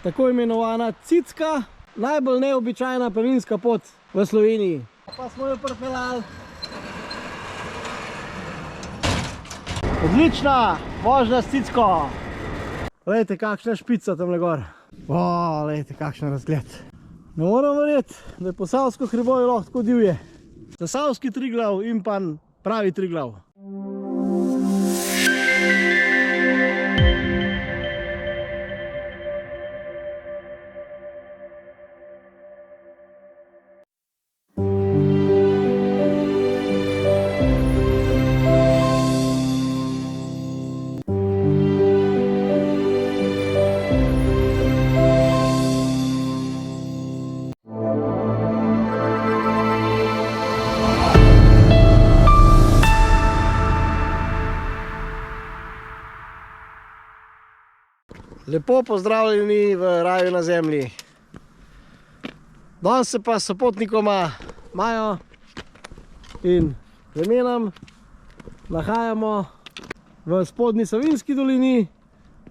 Tako imenovana Cicka, najbolj neobičajna planinska pot v Sloveniji. Pa smo jo pripeljali. Odlična vožnja s Cicko. Glejte, kakšna špica tamle gor. Glejte, kakšen razgled. Ne moram verjeti, da je Posavsko hribovje lahko tako divje. Zasavski Triglav in pa pravi Triglav. Lepo pozdravljeni v raju na zemlji. Danes se pa s sopotnikoma Majo in Klemenom nahajamo v spodnji Savinjski dolini,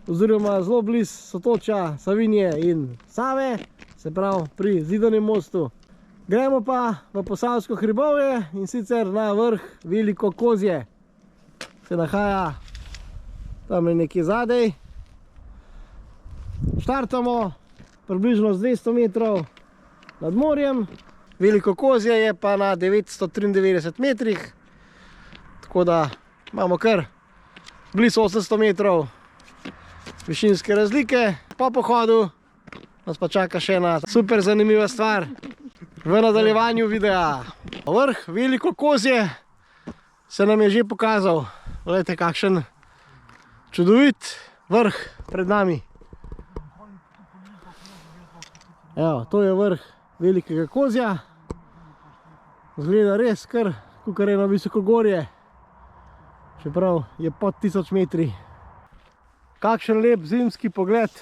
oziroma zelo blizu sotočja Savinje in Save, se pravi pri Zidanem mostu. Gremo pa v Posavsko hribovje in sicer na vrh Veliko Kozje. Se nahaja tam nekje zadaj. Štartamo približno z 200 metrov nad morjem. Veliko Kozje je pa na 993 metrih, tako da imamo kar blizu 800 metrov višinske razlike. Po pohodu nas pa čaka še ena super zanimiva stvar v nadaljevanju videa. Vrh Veliko Kozje se nam je že pokazal. Glejte, kakšen čudovit vrh pred nami. Evo, to je vrh Velikega Kozja. Zgleda res kar kakor eno visokogorje, čeprav je pod 1000 metri. Kakšen lep zimski pogled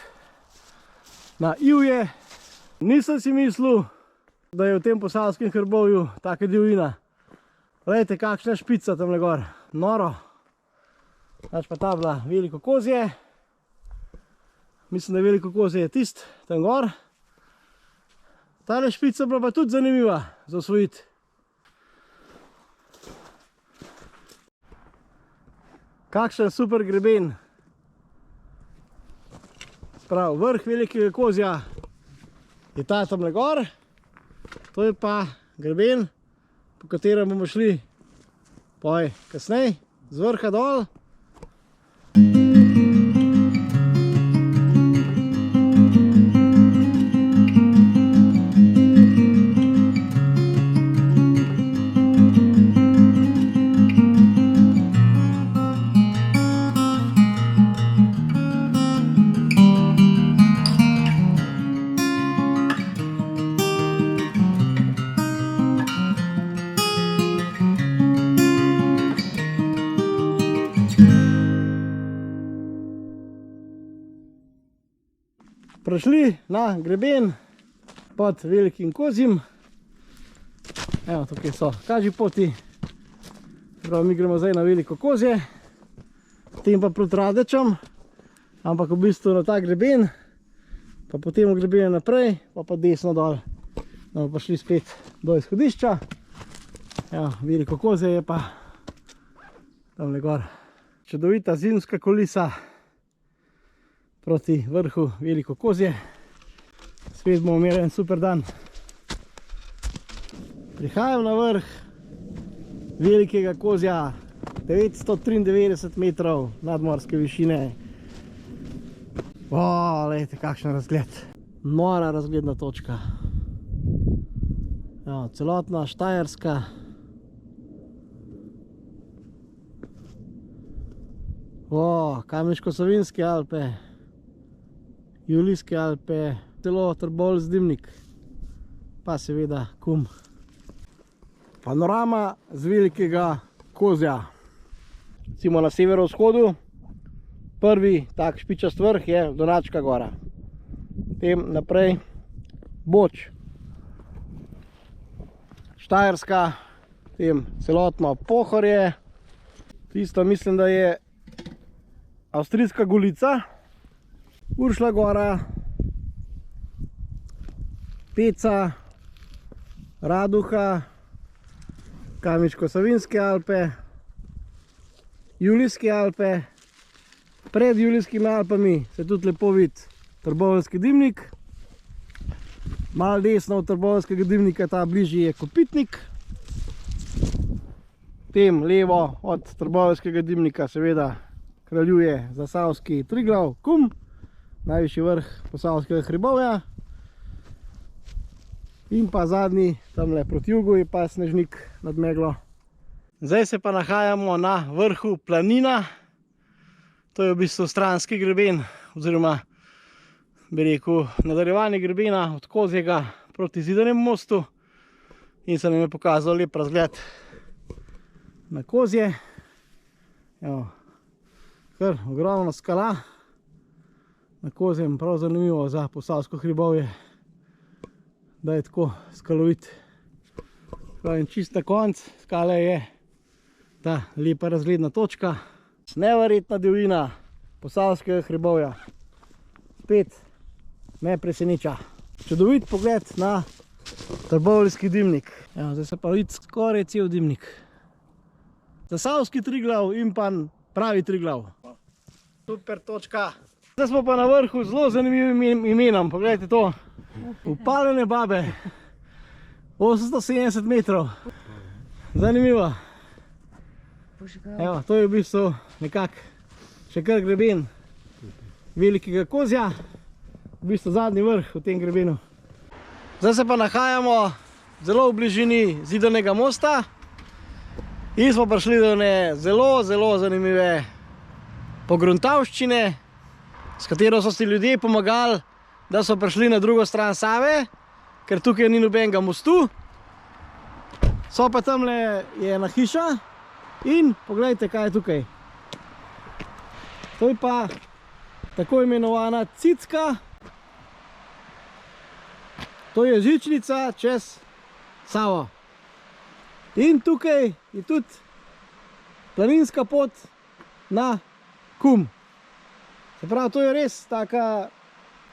na ivje. Nisem si mislil, da je v tem Posavskem hribovju taka divjina. Glejte, kakšna špica tamle gor. Noro. Pač pa ta bila Veliko Kozje. Mislim, da je Veliko Kozje je tist tam gor. Tale špica bila pa tudi zanimiva za osvojiti. Kakšen super greben. Prav, vrh Velikega Kozja je ta tamle gor. To je pa greben, po katerem bomo šli kasneje z vrha dol. Prišli na greben pod Velikim Kozjem. Evo, tukaj so kažipoti. Prav, mi gremo zdaj na Veliko Kozje, potem pa proti Radečam, ampak v bistvu na ta greben, pa potem v greben naprej, pa desno dol. Bomo pa šli spet do izhodišča. Evo, Veliko Kozje je pa tamle gor. Čudovita zimska kulisa proti vrhu Veliko Kozje. Spet bomo imeli en super dan. Prihajam na vrh Velikega Kozja, 993 metrov nadmorske višine. Glejte, kakšen razgled. Nora razgledna točka. Celotna Štajerska. Kamniško-Savinjske Alpe, Julijske Alpe, celo Trbovlje-Zidnik, pa seveda Kum. Panorama z Velikega Kozja. Recimo na severovzhodu, prvi tak špičast vrh je Donačka gora. Potem naprej Boč, Štajerska, potem celotno Pohorje, tisto mislim, da je Avstrijska Golica, Uršlja gora, Peca, Raduha, Kamniško-Savinjske Alpe, Julijske Alpe. Pred Julijskimi Alpami se tudi lepo vidi Trboveljski dimnik. Malo desno od Trboveljskega dimnika, ta bližji je Kopitnik. Tem levo od Trboveljskega dimnika seveda kraljuje Zasavski Triglav, Kum, najvišji vrh Posavskega hribovja. In pa zadnji, tamle proti jugu, je pa Snežnik nad meglo. Zdaj se pa nahajamo na vrhu Planina. To je v bistvu stranski greben, oziroma bi rekel nadaljevanje grebena od Kozjega proti Zidanemu mostu. In se nam je pokazal lep razgled na Kozje. Evo, kar ogromna skala na Kozjem, prav zanimivo za Posavsko hribovje, da je tako skalovit. In čist na konc skale je ta lepa razgledna točka. Neverjetna divjina Posavskega hribovja. Spet me preseneča. Čudovit pogled na Trboveljski dimnik. Evo, zdaj se pa vidi skoraj cel dimnik. Zasavski Triglav in pa pravi Triglav. Super točka. Zdaj smo pa na vrhu z zelo zanimivim imenom. Poglejte to. Upaljene babe. 870 metrov. Zanimivo. Evo, to je v bistvu nekako še kar greben Velikega Kozja. V bistvu zadnji vrh v tem grebenu. Zdaj se pa nahajamo zelo v bližini Zidanega mosta. In smo prišli do ene zelo zanimive pogruntavščine, s katero so si ljudje pomagali, da so prišli na drugo stran Save, ker tukaj ni nobenega mostu. So pa tamle je ena hiša in pogledajte, kaj je tukaj. To je pa tako imenovana Cicka. To je žičnica čez Savo. In tukaj je tudi planinska pot na Kum. Se pravi, to je res taka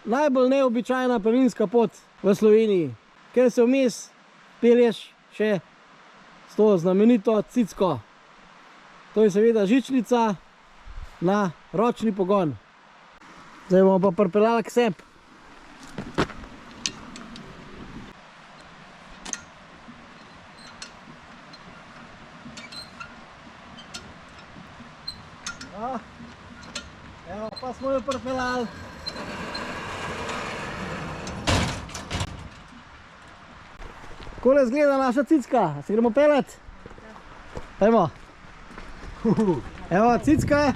najbolj neobičajna planinska pot v Sloveniji, ker se vmes pelješ še s to znamenito Cicko. To je seveda žičnica na ročni pogon. Zdaj bomo pa pripeljali k sebi. Evo, pa smo jo pripeljali. Takole izgleda naša Cicka. Se gremo pelet? Ajmo. Evo, Cicka.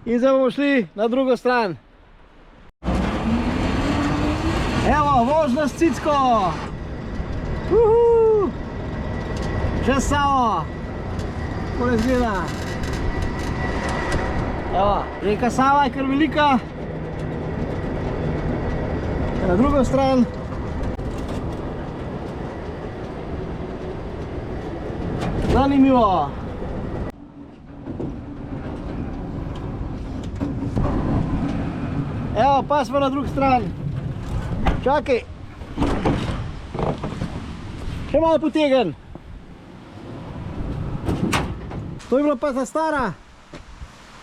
In zdaj bomo šli na drugo stran. Evo, vožnja s Cicko. Čez Savo. Takole izgleda. Evo, reka Sava je kar velika. Na drugo stran. Zanimivo. Evo, pa smo na drugi stran. Čakaj. Še malo potegn. To je bila pa ta stara.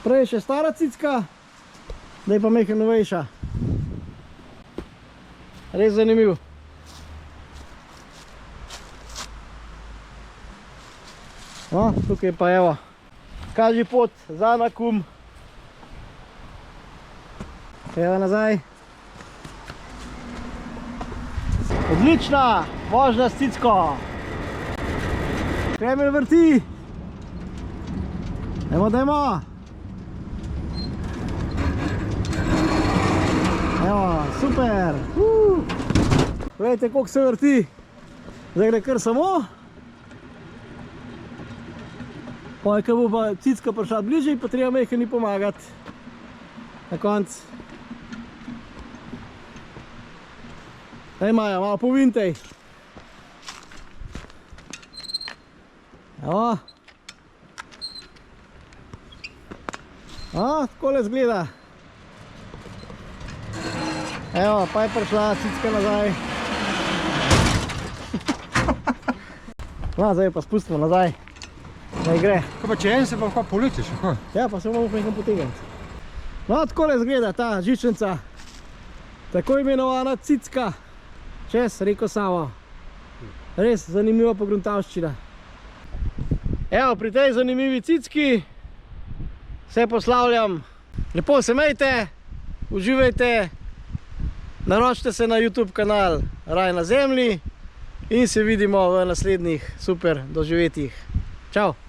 Prej je še stara Cicka, zdaj pa mehko novejša. Res zanimiv. No, tukaj pa evo, kaži pot za na Kum. Evo nazaj. Odlična vožnja s Cicko. Kremelj vrti. Dajmo. Evo, super. Gledajte, koliko se vrti. Zdaj gre kar samo. Potem, ko bo pa Cicka prišla bližje, pa treba mehko ni pomagati. Na konc. Daj Maja, malo povintej. Evo. Takole izgleda. Evo, pa je prišla Cicka nazaj. No, zdaj pa spustimo nazaj. Naj gre. Kaj pa če en se pa lahko poletiš? Ja, pa se bomo nekam potegniti. No, takole izgleda ta žičnica. Tako imenovana Cicka. Čez reko Savo. Res zanimiva pogruntavščina. Evo, pri tej zanimivi Cicki se poslavljam. Lepo se imejte, uživajte, naročite se na YouTube kanal Raj na zemlji in se vidimo v naslednjih super doživetjih. Čau!